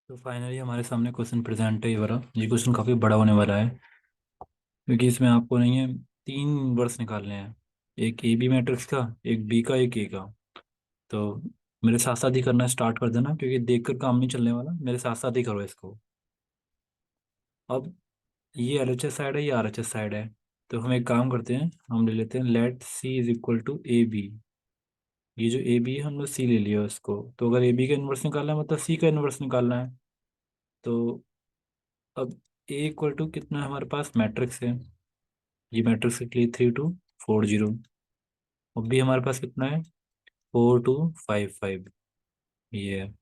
तो फाइनली हमारे सामने क्वेश्चन प्रेजेंट है। ये क्वेश्चन काफ़ी बड़ा होने वाला है, क्योंकि इसमें आपको नहीं है, तीन वर्स निकालने हैं। एक ए बी मैट्रिक्स का, एक बी का, एक ए का। तो मेरे साथ साथ ही करना स्टार्ट कर देना, क्योंकि देखकर काम नहीं चलने वाला। मेरे साथ साथ ही करो इसको। अब ये एल एच एस साइड है, ये आर एच एस साइड है। तो हम एक काम करते हैं, हम ले लेते हैं let C is equal to A B. ये जो ए बी है, हमने सी ले लिया उसको। तो अगर ए बी का इन्वर्स निकालना है, मतलब सी का इन्वर्स निकालना है। तो अब ए इक्वल टू कितना है हमारे पास, मैट्रिक्स है। ये मैट्रिक्स के लिए 3240। अब भी हमारे पास कितना है, 4255। ये है।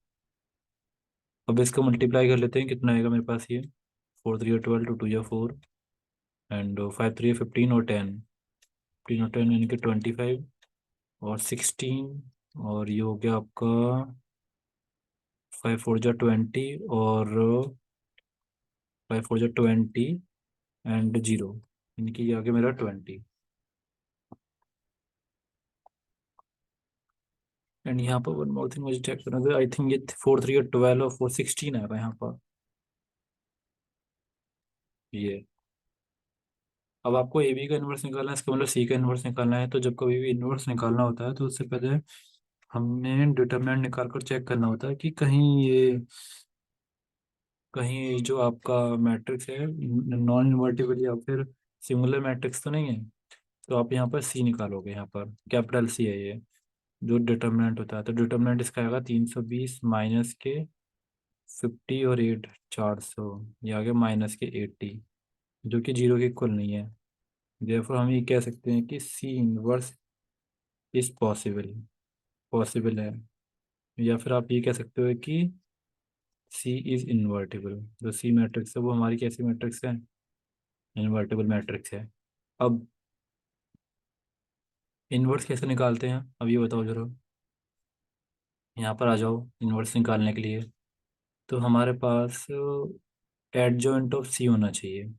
अब इसको मल्टीप्लाई कर लेते हैं, कितना आएगा मेरे पास ये। 4 3 12, 2 2 4, एंड 5 3 15 और 10। 15 और 10 यानी कि 25, और 16, और ये हो गया आपका 5 4 20, और 5 4 20 एंड जीरो, यानी कि ये आ गया मेरा 20। एंड यहाँ पर वन मोर थिंग मुझे चेक करना था। आई थिंक ये 4 3 12 और 4 16 आएगा यहाँ पर। ये अब आपको ए बी का इन्वर्स निकालना है, इसका मतलब सी का इन्वर्स निकालना है। तो जब कभी भी इन्वर्स निकालना होता है, तो उससे पहले हमने डिटरमिनेंट निकाल कर चेक करना होता है कि कहीं जो आपका मैट्रिक्स है नॉन इन्वर्टिबल या फिर सिंगुलर मैट्रिक्स तो नहीं है। तो आप यहाँ पर सी निकालोगे, यहाँ पर कैपिटल सी है ये जो डिटरमिनेंट होता है। तो डिटरमिनेंट इसका आएगा 320 माइनस के 50 और 8, 400। ये आ गया माइनस के 80, जो कि जीरो के इक्वल नहीं है। therefore हम ये कह सकते हैं कि C inverse is possible, possible है। या फिर आप ये कह सकते हो कि सी इज इन्वर्टिबल। जो सी मैट्रिक्स है वो हमारी कैसी मैट्रिक्स है, इन्वर्टिबल मैट्रिक्स है। अब इन्वर्स कैसे निकालते हैं, अब ये बताओ जरा। यहाँ पर आ जाओ इन्वर्स निकालने के लिए। तो हमारे पास एडजॉइंट ऑफ सी होना चाहिए।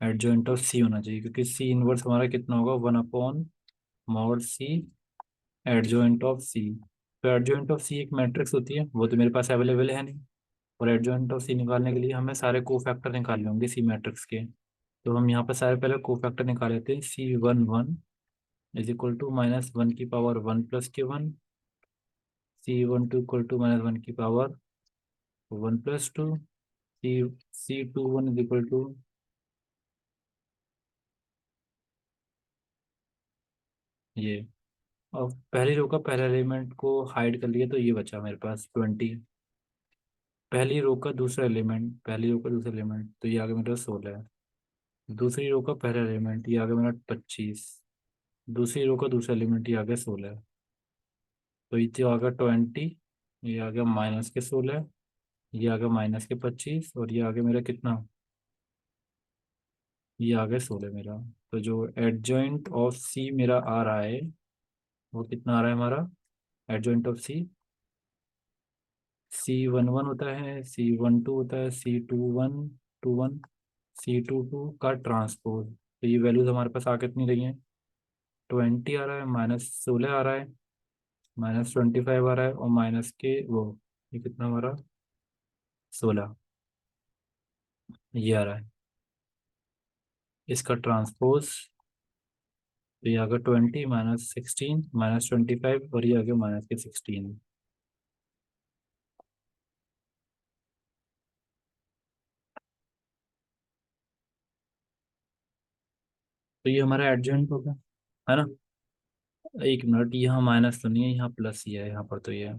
एडजॉइंट ऑफ सी होना चाहिए, क्योंकि सी इनवर्स हमारा कितना होगा, 1 upon mod C adjoint of C. तो एडजॉइंट ऑफ सी एक मैट्रिक्स होती है, वो तो मेरे पास अवेलेबल है नहीं। और एडजॉइंट ऑफ सी निकालने के लिए हमें सारे कोफैक्टर निकालने होंगे सी मैट्रिक्स के। तो हम यहाँ पर सारे पहले कोफैक्टर निकाल लेते हैं। C11 इज इक्वल टू -1 की पावर 1 + के 1। C12 इक्वल टू -1 की power 1 + 2। C21 is equal to ये। अब पहली रो का पहला एलिमेंट को हाइड कर लिया, तो ये बचा मेरे पास 20। पहली रो का दूसरा एलिमेंट, पहली रो का दूसरा एलिमेंट, तो ये आ गया मेरे पास 16। दूसरी रो का पहला एलिमेंट, ये आ गया मेरा 25। दूसरी रो का दूसरा एलिमेंट, ये आ गया 16। तो ये आ गया 20, ये आ गया -के 16, ये आ गया -के 25, और ये आ गया मेरा कितना, ये आ गया 16 मेरा। तो जो एडजॉइंट ऑफ सी मेरा आ रहा है, वो कितना आ रहा है हमारा, एडजॉइंट ऑफ सी C11 होता है, C12 होता है, C21 C22 का ट्रांसपोज। तो ये वैल्यूज हमारे पास आ कितनी रही हैं, 20 आ रहा है, -16 आ रहा है, -25 आ रहा है, और माइनस के वो, ये कितना हमारा 16, ये आ रहा है इसका ट्रांसपोज। तो ये आ गया 20 -16 -25, और ये आ गया -16। तो ये हमारा एडजॉइंट हो गया, है ना। एक मिनट, यहाँ माइनस तो नहीं है, यहाँ प्लस ही है यहाँ पर। तो ये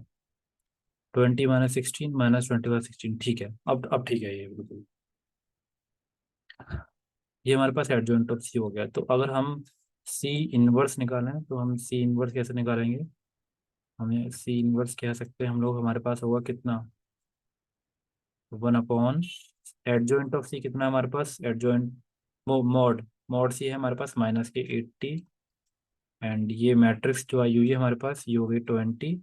20 - 16 -25 16, ठीक है। अब ठीक है ये बिल्कुल। ये हमारे पास एडजॉइंट ऑफ सी हो गया। तो अगर हम सी इनवर्स निकालें, तो हम सी इनवर्स कैसे निकालेंगे। हमें सी इनवर्स कह सकते हैं हम लोग, हमारे पास होगा कितना, 1 अपॉन एडजॉइंट ऑफ सी कितना है हमारे पास, एडजॉइंट मॉड मॉड सी है हमारे पास -के 80। एंड ये मैट्रिक्स जो आई हुई है हमारे पास, ये हो गई 20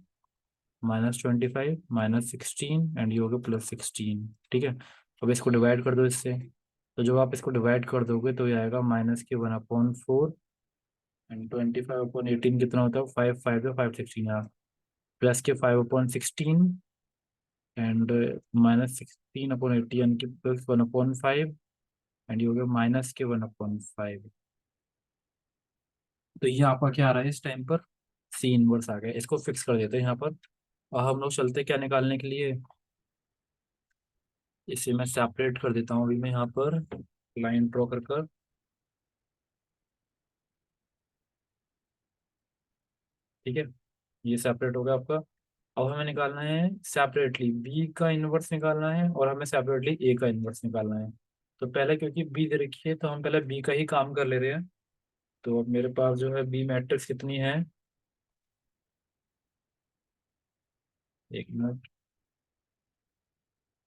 -25 -16, एंड ये हो गया +16। ठीक है। अब इसको डिवाइड कर दो इससे। तो जब आप इसको डिवाइड कर दोगे, तो ये आएगा -के 1/4, एंड 25/18 कितना होता है, 5 5 5 16। हाँ, +के 5/16, एंड -16/80 यानी कि +1/5, एंड ये हो गया -1/5। तो ये आपका क्या आ रहा है इस टाइम पर? सी इनवर्स आ गया। इसको फिक्स कर देते हैं यहाँ पर। और हम लोग चलते हैं क्या निकालने के लिए। इसे मैं सेपरेट कर देता हूँ अभी मैं यहाँ पर लाइन ड्रॉ कर। ठीक है, ये सेपरेट हो गया आपका। अब हमें निकालना है सेपरेटली बी का इनवर्स निकालना है, और हमें सेपरेटली ए का इनवर्स निकालना है। तो पहले क्योंकि बी दे रखी है तो हम पहले बी का ही काम कर ले रहे हैं। तो अब मेरे पास जो है बी मैट्रिक्स कितनी है, एक मिनट।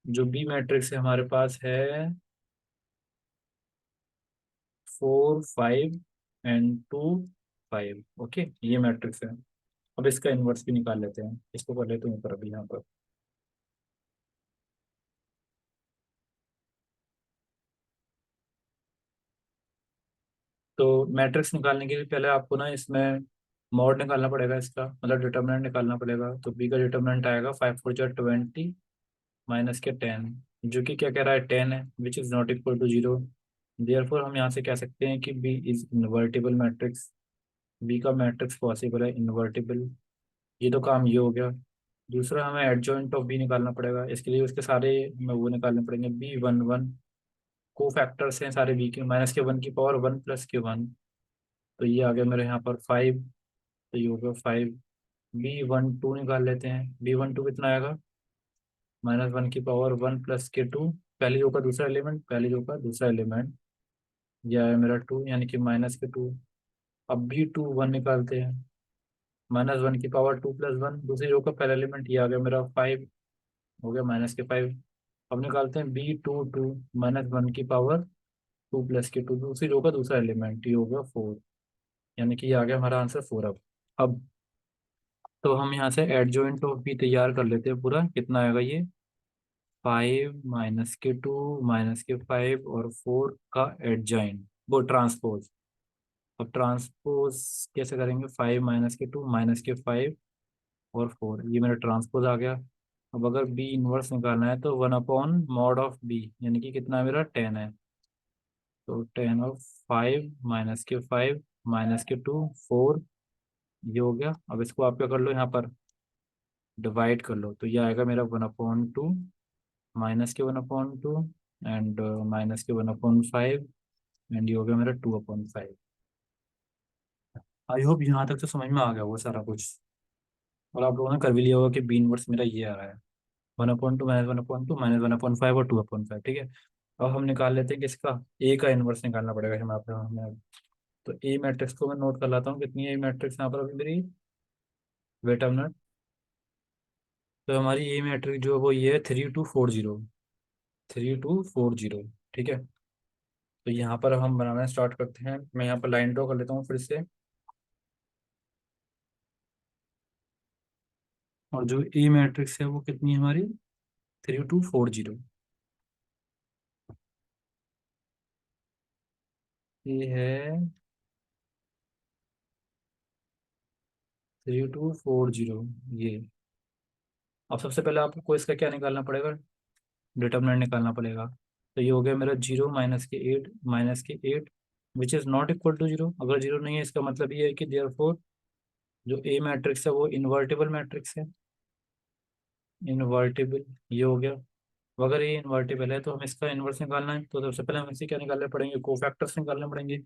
जो बी मैट्रिक्स है हमारे पास है 4 5 एंड 2 5। ओके, ये मैट्रिक्स है। अब इसका इनवर्स भी निकाल लेते हैं, इसको कर लेते हैं ऊपर अभी यहाँ पर। तो मैट्रिक्स निकालने के लिए पहले आपको ना इसमें मॉड निकालना पड़ेगा, इसका मतलब डिटर्मिनेंट निकालना पड़ेगा। तो बी का डिटर्मिनेंट आएगा 5 4 जा 20 -10, जो कि क्या कह रहा है, 10 है, which is not equal to 0। Therefore हम यहाँ से कह सकते हैं कि B is invertible matrix. B का मैट्रिक्स पॉसिबल है, इन्वर्टिबल। ये तो काम ये हो गया। दूसरा हमें एडजॉइंट ऑफ बी निकालना पड़ेगा। इसके लिए उसके सारे हमें वो निकालने पड़ेंगे, B11। को फैक्टर्स हैं सारे बी के, -1 + 1 तो ये आ गया मेरे यहाँ पर 5। तो ये हो गया 5। B12 निकाल लेते हैं। B12 कितना आएगा, -1 + 1 + 2। पहली रो का दूसरा एलिमेंट, पहली रो का दूसरा एलिमेंट, ये आया मेरा 2, यानी कि -2। अब B21 निकालते हैं। -1 + 2 + 1, दूसरी रो का पहला एलिमेंट, ये आ गया मेरा 5, हो गया -5। अब निकालते हैं B22, -1 + 2 + 2, दूसरी रो का दूसरा एलिमेंट, ये हो गया 4, यानी कि ये आ गया हमारा आंसर 4। अब तो हम यहाँ से एडजॉइंट ऑफ बी तैयार कर लेते हैं पूरा। कितना आएगा ये, 5 -2 -5 और 4 का एडजॉइंट, वो ट्रांसपोज। अब ट्रांसपोज कैसे करेंगे, 5 -2 -5 और 4, ये मेरा ट्रांसपोज आ गया। अब अगर बी इनवर्स निकालना है तो 1/mod ऑफ बी, यानी कि कितना है मेरा, 10 है। तो 10 of 5 -5 -2 4, ये हो गया। अब इसको आप क्या कर लो, यहाँ पर डिवाइड कर लो। तो ये आएगा मेरा 1/2 -1/2 एंड -1/5, एंड ये हो गया मेरा 2/5। आई होप यहाँ तक तो समझ में आ गया वो सारा कुछ। और आप लोगों ने कर भी लिया होगा कि बी इनवर्स मेरा ये आ रहा है, 1/2 -1/2 -1/5 और 2/5। ठीक है। अब हम निकाल लेते हैं कि इसका ए का इनवर्स निकालना पड़ेगा हमें। तो ए मैट्रिक्स को मैं नोट कर लाता हूँ, कितनी है ए मैट्रिक्स यहाँ पर अभी मेरी, वेट अ मिनट। तो हमारी ए मैट्रिक्स जो है वो ये है 3240, 3240। ठीक है। तो यहाँ पर हम बनाना स्टार्ट करते हैं। मैं यहाँ पर लाइन ड्रॉ कर लेता हूँ फिर से। और जो ए मैट्रिक्स है वो कितनी है हमारी, 3240। ये है 3240। ये, अब सबसे पहले आपको इसका क्या निकालना पड़ेगा, डिटर्मिनेंट निकालना पड़ेगा। तो ये हो गया मेरा 0 -8 which is not equal to 0। अगर 0 नहीं है इसका मतलब ये है कि देयरफॉर जो ए मैट्रिक्स है वो इन्वर्टिबल मैट्रिक्स है, इन्वर्टिबल। ये हो गया। तो अगर ये इन्वर्टिबल है तो हमें इसका इन्वर्स निकालना है। तो सबसे पहले हमें इसे क्या निकालने पड़ेंगे, कोफैक्टर्स निकालने पड़ेंगे।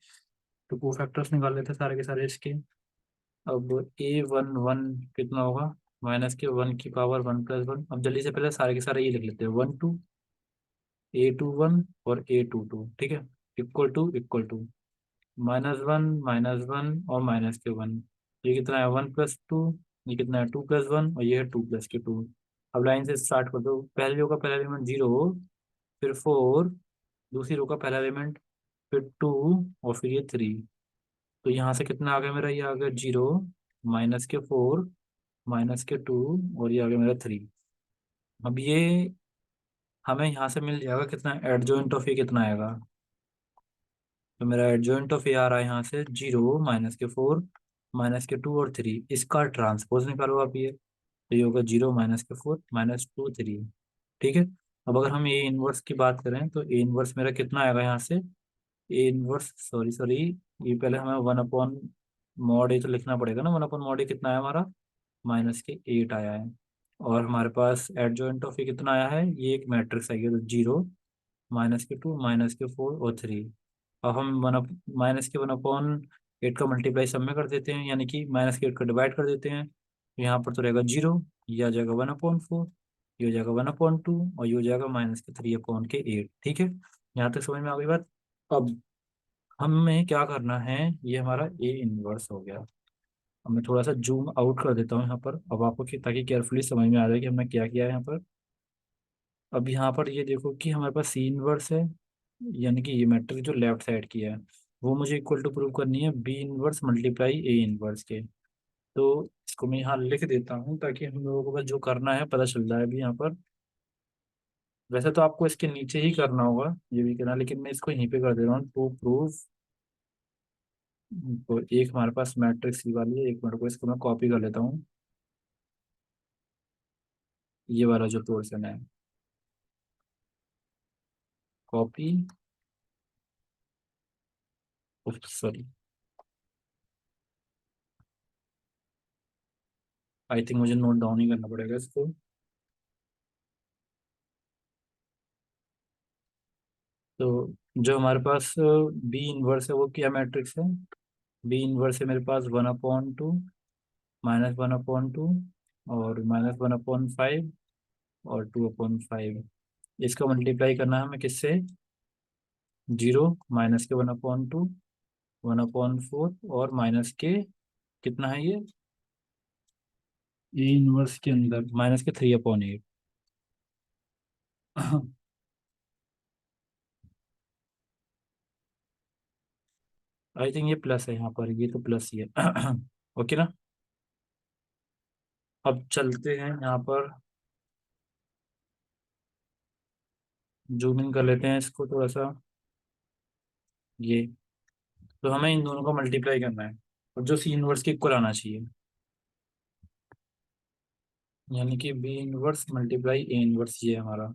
तो कोफैक्टर्स निकाल लेते हैं सारे के सारे इसके। अब A11 कितना होगा, -1 की पावर 1 + 1। अब जल्दी से पहले सारे के सारे ये लिख लेते हैं, 1 2 A21 और A22। ठीक है, इक्वल टू -1 और -1। ये कितना है, 1 + 2। ये कितना है, 2 + 1, और ये है 2 + 2। अब लाइन से स्टार्ट कर दो। पहली रो का पहला एलिमेंट 0, फिर 4, दूसरी रो का पहला एलिमेंट, फिर 2, और फिर ये 3। तो यहाँ से कितना आ गया मेरा, ये आ गया 0 -4 -2, और ये आ गया मेरा 3। अब ये हमें यहाँ से मिल जाएगा कितना, एडजॉइंट ऑफ ये कितना आएगा। तो मेरा एडजॉइंट ऑफ ए आ रहा है यहाँ से 0 -4 -2 और 3। इसका ट्रांसपोज निकालो आप ये। तो ये होगा 0 - के 4 -2 3। ठीक है। अब अगर हम ए इनवर्स की बात करें तो ए इनवर्स मेरा कितना आएगा यहाँ से। ए इनवर्स, सॉरी सॉरी, ये पहले हमें 1/mod ए तो लिखना पड़ेगा ना। 1/mod ए कितना आया हमारा, -8 आया है। और हमारे पास एडजॉइंट ऑफ ए कितना आया है, ये एक मैट्रिक्स आई है, तो 0 - के 2 -के 4 और 3। अब हम -के 1/8 का मल्टीप्लाई सब में कर देते हैं, यानी कि -के 8 का डिवाइड कर देते हैं। तो यहाँ पर तो रहेगा 0, ये आ जाएगा 1/4, ये हो जाएगा 1/2, और ये हो जाएगा -के 3/8। ठीक है, यहाँ तक समझ में आ गई बात। अब हमें क्या करना है, ये हमारा ए इनवर्स हो गया। अब मैं थोड़ा सा जूम आउट कर देता हूँ यहाँ पर, अब आपको ताकि केयरफुली समझ में आ जाए कि हमने क्या किया है यहाँ पर। अब यहाँ पर ये देखो कि हमारे पास सी इनवर्स है, यानी कि ये मैट्रिक्स जो लेफ्ट साइड की है, वो मुझे इक्वल टू प्रूव करनी है B inverse multiply A inverse के। तो इसको मैं यहाँ लिख देता हूँ ताकि हम लोगों को बस जो करना है पता चल रहा है अभी यहाँ पर। वैसे तो आपको इसके नीचे ही करना होगा, ये भी करना, लेकिन मैं इसको यहीं पे कर दे रहा हूँ टू प्रूव। तो एक हमारे पास मैट्रिक्स ही वाली है, एक मिनट को इसको मैं कॉपी कर लेता हूँ, ये वाला जो पोर्शन है, कॉपी, सॉरी, आई थिंक मुझे नोट डाउन ही करना पड़ेगा इसको। तो जो हमारे पास बी इनवर्स है वो क्या मैट्रिक्स है, बी इनवर्स है मेरे पास 1/2 -1/2 और -1/5 और 2/5। इसका मल्टीप्लाई करना है हमें किससे, 0 -के 1/2 1/4 और माइनस के, कितना है ये, ए इनवर्स के अंदर -के 3/8। आई थिंक ये प्लस है यहाँ पर, ये तो प्लस ही है। ओके ना। अब चलते हैं यहाँ पर, जूम इन कर लेते हैं इसको थोड़ा सा, ये। तो हमें इन दोनों को मल्टीप्लाई करना है, और जो सी इनवर्स के इक्वल आना चाहिए, यानी कि B inverse multiply A inverse, ये हमारा।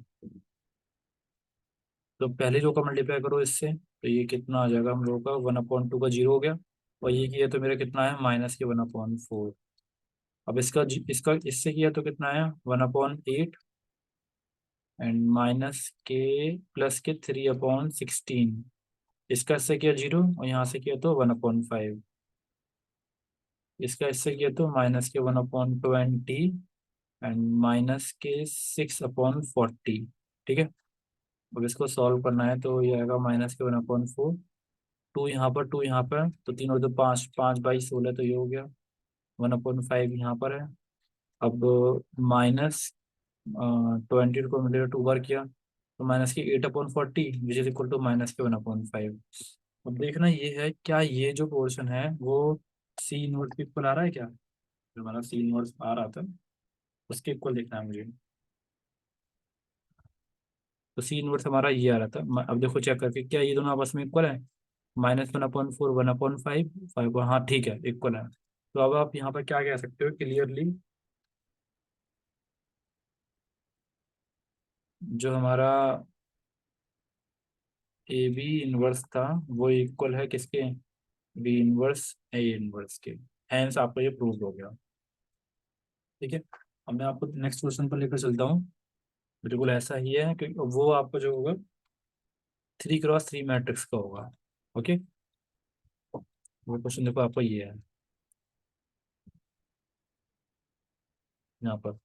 तो पहले रो का मल्टीप्लाई करो इससे, तो ये कितना आ जाएगा हम लोगों का, 1/2 का 0 हो गया, और ये किया तो मेरा कितना है, -के 1/4। अब इसका इससे किया तो कितना आया, 1/8 एंड -के+के 3/16। इसका इससे किया 0, और यहाँ से किया तो 1/5। इसका इससे किया तो -के 1/20 एंड -के 6/40। ठीक है। अब इसको सॉल्व करना है, तो ये आएगा -के 1/4, टू यहाँ पर, तो 3 और 2 5, 5/16, तो ये हो गया। 1/5 यहाँ पर है। अब -20 को मिलेगा 2 बार किया, तो -के 8/40 विच इज इक्वल टू -के 1/5। अब देखना ये है, क्या ये जो पोर्शन है वो सी इनवर्स के इक्वल आ रहा है क्या, जो हमारा सी इनवर्स आ रहा था उसके इक्वल देखना है मुझे। तो सी इनवर्स हमारा ये आ रहा था, अब देखो चेक करके क्या ये दोनों आपस में इक्वल है, -1/4 1/5 5, हाँ ठीक है इक्वल है। तो अब आप यहाँ पर क्या कह सकते हो क्लियरली, जो हमारा ए बी इनवर्स था वो इक्वल है किसके, बी इनवर्स ए इनवर्स के। हैंस आपका ये प्रूव हो गया। ठीक है। अब मैं आपको नेक्स्ट क्वेश्चन पर लेकर चलता हूँ। बिल्कुल ऐसा ही है कि वो आपका जो होगा 3x3 मैट्रिक्स का होगा। ओके, वो क्वेश्चन देखो आपका ये है यहाँ पर।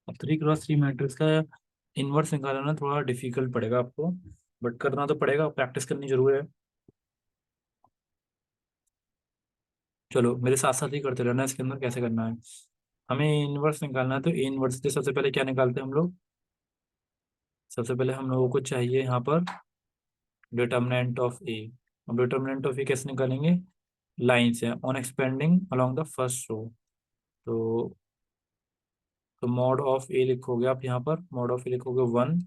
अब 3x3 मैट्रिक्स का इनवर्स निकालना थोड़ा डिफिकल्ट पड़ेगा आपको, बट करना तो पड़ेगा, प्रैक्टिस करनी जरूर है। चलो मेरे साथ साथ ही करते रहना, इसके अंदर कैसे करना है। हमें इनवर्स निकालना है, तो ए इनवर्स से सबसे पहले क्या निकालते हैं हम लोग, सबसे पहले हम लोगों को चाहिए यहाँ पर डिटर्मिनेंट ऑफ ए। अब डिटर्मिनेंट ऑफ ए कैसे निकालेंगे, लाइन से, on expanding along the first row. तो तो मॉड ऑफ ए लिखोगे आप यहाँ पर, मॉड ऑफ ए लिखोगे 1,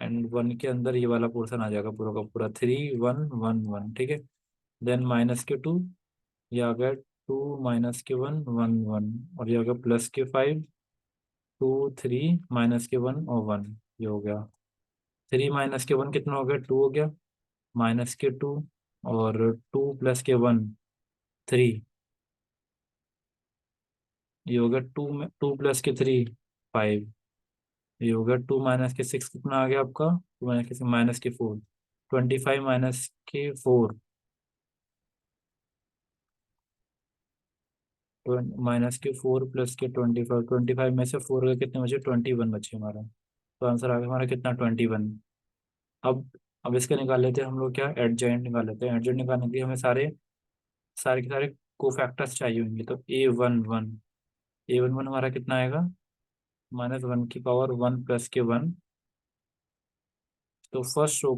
एंड 1 के अंदर ये वाला पोर्शन आ जाएगा पूरा का पूरा, 3 1 1 1। ठीक है। देन -के 2, ये आ गया 2 -के 1 1 1, और ये आ गया +के 5 टू, थ्री, माइनस के वन और वन, ये हो गया। थ्री माइनस के वन कितना हो गया? टू हो गया। माइनस के टू और टू प्लस के वन, थ्री, ये हो गया। टू में टू प्लस के थ्री, फाइव, ये हो गया। टू माइनस के सिक्स कितना आ गया आपका? टू माइनस के माइनस के फोर, 25 माइनस के फोर, माइनस के फोर प्लस के 25, 25 में से फोर का कितने बचे? 21 बचे हमारा। तो आंसर आ गया हमारा कितना? 21। अब अब इसका निकाल लेते हैं हम लोग, क्या एडजॉइंट निकाल लेते हैं। एडजॉइंट निकालने के लिए हमें सारे सारे के सारे कोफैक्टर्स चाहिए होंगे। तो A11, A11 हमारा कितना आएगा? माइनस वन की पावर वन प्लस के वन। तो फर्स्ट रो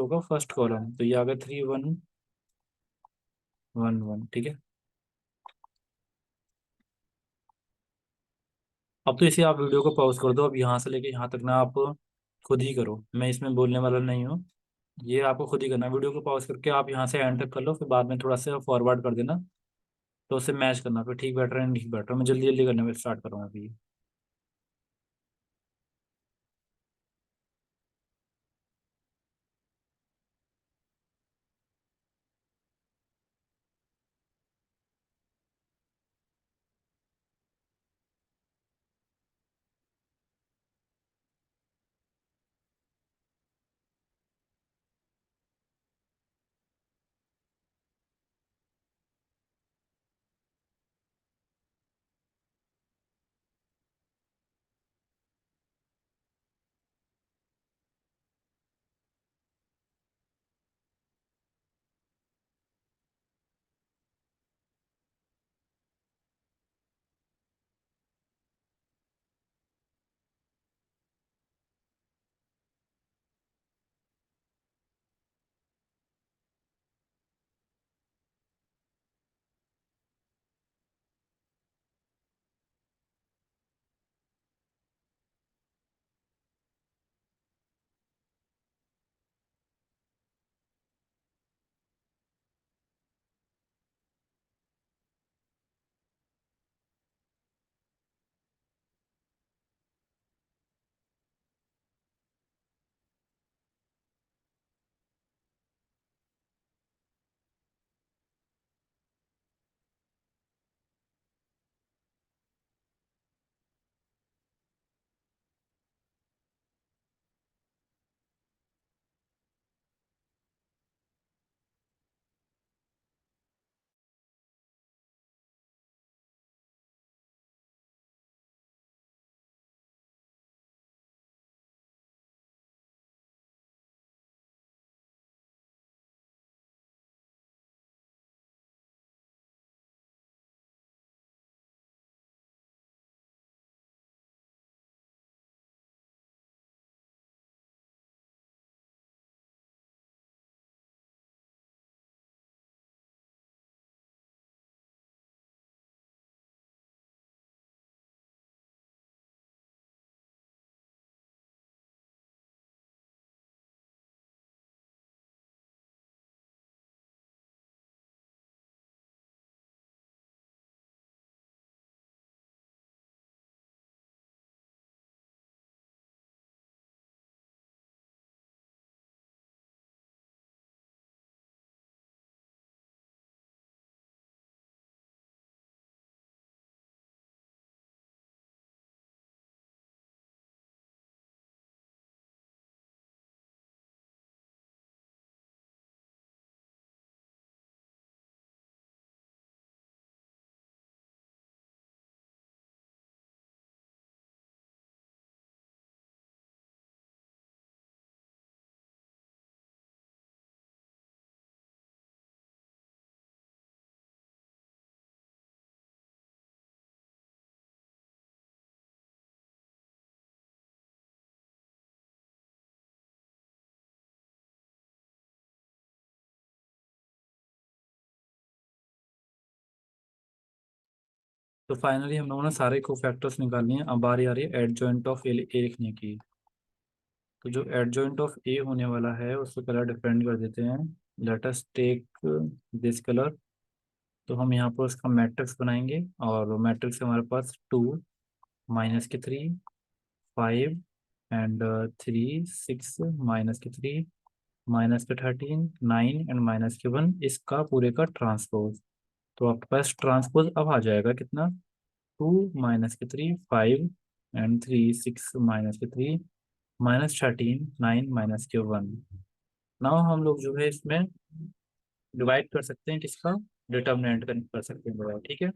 का फर्स्ट कॉलम, तो ये आ गया 3111, ठीक है। अब तो इसे आप वीडियो को पॉज कर दो, अब यहाँ से लेके यहाँ तक ना आप खुद ही करो, मैं इसमें बोलने वाला नहीं हूँ। ये आपको खुद ही करना है। वीडियो को पॉज करके आप यहाँ से एंड तक कर लो, फिर बाद में थोड़ा सा फॉरवर्ड कर देना। तो उसे मैच करना, फिर ठीक बैठ रहा है नहीं बैठ रहा। मैं जल्दी जल्दी करने में स्टार्ट करूँगा अभी। तो फाइनली हम लोगों ने सारे कोफैक्टर्स निकाल लिए हैं। अब बारी आ रही है एडजॉइंट ऑफ ए लिखने की। तो जो एडजॉइंट ऑफ ए होने वाला है उसको कलर डिफरेंट कर देते हैं। Let us take this colour. तो हम यहाँ पर उसका मैट्रिक्स बनाएंगे, और मैट्रिक्स हमारे पास टू, -3, 5 एंड 3, 6, -3, -13, 9 एंड -1, इसका पूरे का ट्रांसपोज। तो आपके पास ट्रांसपोज अब आ जाएगा कितना, 2, -3, 5 एंड 3, 6, -3, -13, 9, -1। नाउ हम लोग जो है इसमें डिवाइड कर सकते हैं, किसका, डिटर्मिनेंट कर सकते हैं बड़ा, ठीक है।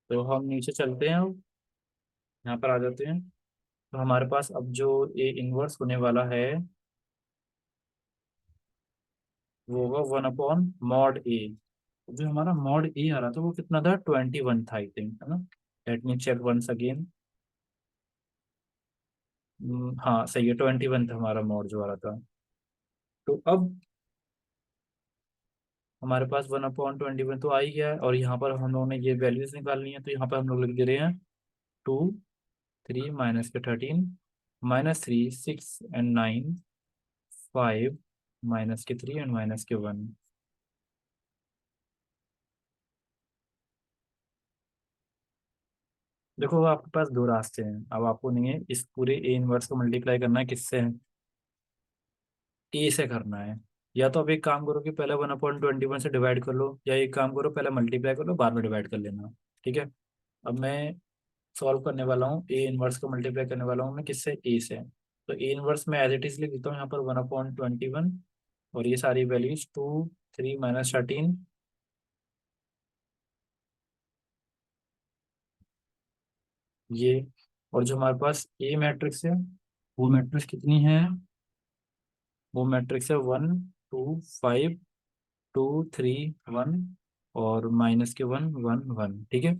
तो हम नीचे चलते हैं, अब यहाँ पर आ जाते हैं। तो हमारे पास अब जो ए इनवर्स होने वाला है वो होगा 1/mod A। जो हमारा मॉड ए आ रहा था वो कितना था, 21 था आई थिंक, है ना। Let me check once again. हाँ सही है, 21 था हमारा मॉड जो आ रहा था। तो अब हमारे पास 1/21 तो आ ही गया है, और यहाँ पर हम लोगों ने ये वैल्यूज निकालनी है, तो यहाँ पर हम लोग लिख दे रहे हैं 2, 3, -13, -3, 6 एंड 9, 5, -3 एंड -1। देखो आपके पास दो रास्ते हैं, अब आपको नहीं है इस पूरे ए इनवर्स को मल्टीप्लाई करना है, किससे, ए से करना है। या तो आप एक काम करो कि पहले 1/21 से डिवाइड कर लो, या एक काम करो पहले मल्टीप्लाई कर लो बाद में डिवाइड कर लेना, ठीक है। अब मैं सॉल्व करने वाला हूँ, ए इनवर्स को मल्टीप्लाई करने वाला हूँ मैं किससे, ए से। तो ए इनवर्स में एज इट इज लिख देता हूँ यहाँ पर 1/21, और ये सारी वैल्यूज 2, 3, -13, ये। और जो हमारे पास ए मैट्रिक्स है, वो मैट्रिक्स कितनी है, वो मैट्रिक्स है 1, 2, 5, 2, 3, 1, और -1, 1, 1, ठीक है।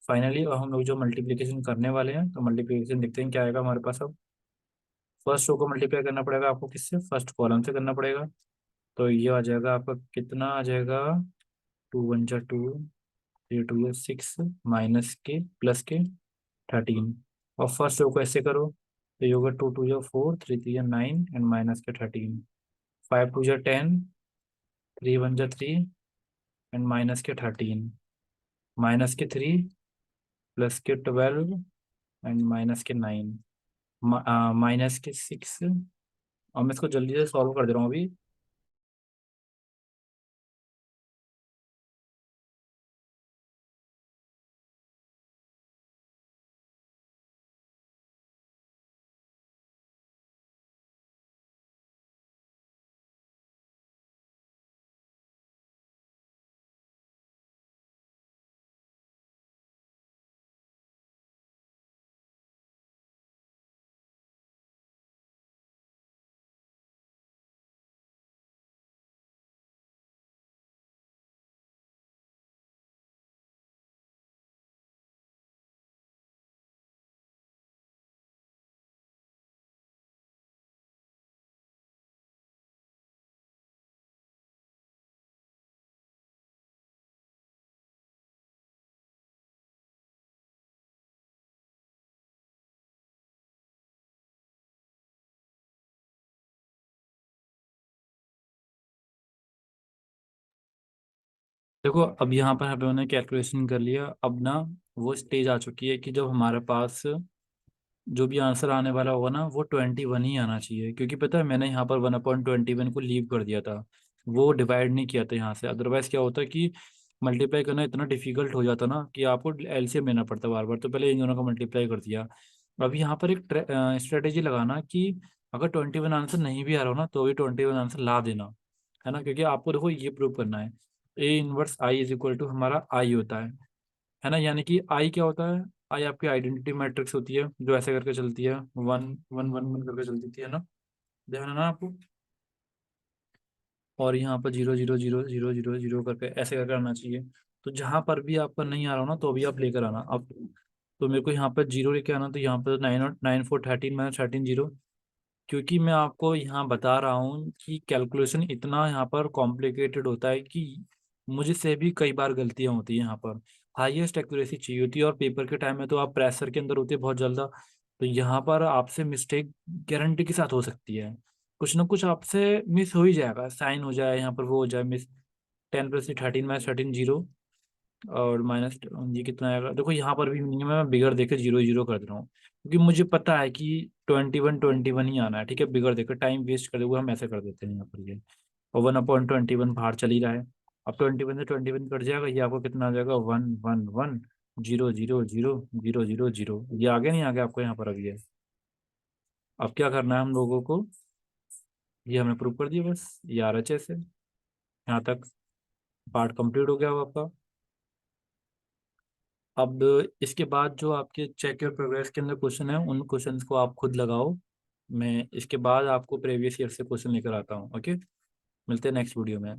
फाइनली हम लोग जो मल्टीप्लिकेशन करने वाले हैं, तो मल्टीप्लिकेशन देखते हैं क्या आएगा हमारे पास। अब फर्स्ट रो को मल्टीप्लाई करना पड़ेगा आपको, किससे, फर्स्ट कॉलम से करना पड़ेगा। तो ये आ जाएगा आपका, कितना आ जाएगा, 2 1 जा 2, 3 2 6, माइनस के प्लस के 13। और फर्स्ट रो को ऐसे करो, तो ये होगा 2 2 जा 4, 3 3 जा 9 एंड -13, 5 2 जा 10, 3 1 जा 3 एंड -13, -3, +12 एंड -9, -6। और मैं इसको जल्दी से सॉल्व कर दे रहा हूँ अभी। देखो अब यहाँ पर हम लोगों ने कैलकुलेशन कर लिया, अब ना वो स्टेज आ चुकी है कि जब हमारे पास जो भी आंसर आने वाला होगा ना वो 21 ही आना चाहिए, क्योंकि पता है मैंने यहाँ पर 1/21 को लीव कर दिया था, वो डिवाइड नहीं किया था यहाँ से। अदरवाइज क्या होता कि मल्टीप्लाई करना इतना डिफिकल्ट हो जाता ना कि आपको एलसीएम लेना पड़ता बार बार, तो पहले इन दोनों का मल्टीप्लाई कर दिया। अब यहाँ पर एक स्ट्रेटेजी लगाना कि अगर 21 आंसर नहीं भी आ रहा हो ना तो भी 21 आंसर ला देना, है ना। क्योंकि आपको देखो ये प्रूव करना है, A 1 I = हमारा आई होता है ना। यानी कि आई क्या होता है, आई आपकी आइडेंटिटी मैट्रिक्स होती है जो ऐसे करके चलती है, 1 1 1 1 करके चलती थी, है ना, ध्यान है ना आपको। और यहाँ पर 0 0 0 0 0 0 करके ऐसे करके आना चाहिए। तो जहां पर भी आपका नहीं आ रहा हो ना तो अभी आप लेकर आना। अब तो मेरे को यहाँ पर 0 लेके आना, तो यहाँ पर 9 9 4 13 -13 0। क्योंकि मैं आपको यहाँ बता रहा हूँ कि कैलकुलेशन इतना यहाँ पर कॉम्प्लिकेटेड होता है कि मुझे से भी कई बार गलतियाँ होती हैं यहाँ पर। हाईएस्ट एक्यूरेसी चाहिए होती है, और पेपर के टाइम में तो आप प्रेशर के अंदर होते हैं बहुत जल्दा। तो यहाँ पर आपसे मिस्टेक गारंटी के साथ हो सकती है, कुछ ना कुछ आपसे मिस हो ही जाएगा, साइन हो जाए यहाँ पर, वो हो जाए मिस। 10 + 13 -13 0। और माइनस ये कितना आएगा, देखो यहाँ पर भी मिनिमम मैं बिगड़ देकर जीरो जीरो कर दे रहा हूँ, क्योंकि मुझे पता है कि 21 ही आना है। ठीक है, बिगड़ देकर टाइम वेस्ट करे हुए हम ऐसे कर देते हैं यहाँ पर ये। और 1/21 बाहर चल ही रहा है। अब 21 से 21 कट जाएगा, ये आपको कितना आ जाएगा, 1 1 1 0 0 0 0 0 0, ये आगे नहीं आ गया आपको यहाँ पर अब ये। अब क्या करना है हम लोगों को, ये हमने प्रूव कर दिया बस, ये RHS है। यहाँ तक पार्ट कंप्लीट हो गया हो आपका। अब इसके बाद जो आपके चेक योर प्रोग्रेस के अंदर क्वेश्चन है, उन क्वेश्चंस को आप खुद लगाओ। मैं इसके बाद आपको प्रीवियस ईयर से क्वेश्चन लेकर आता हूँ। ओके, मिलते हैं नेक्स्ट वीडियो में।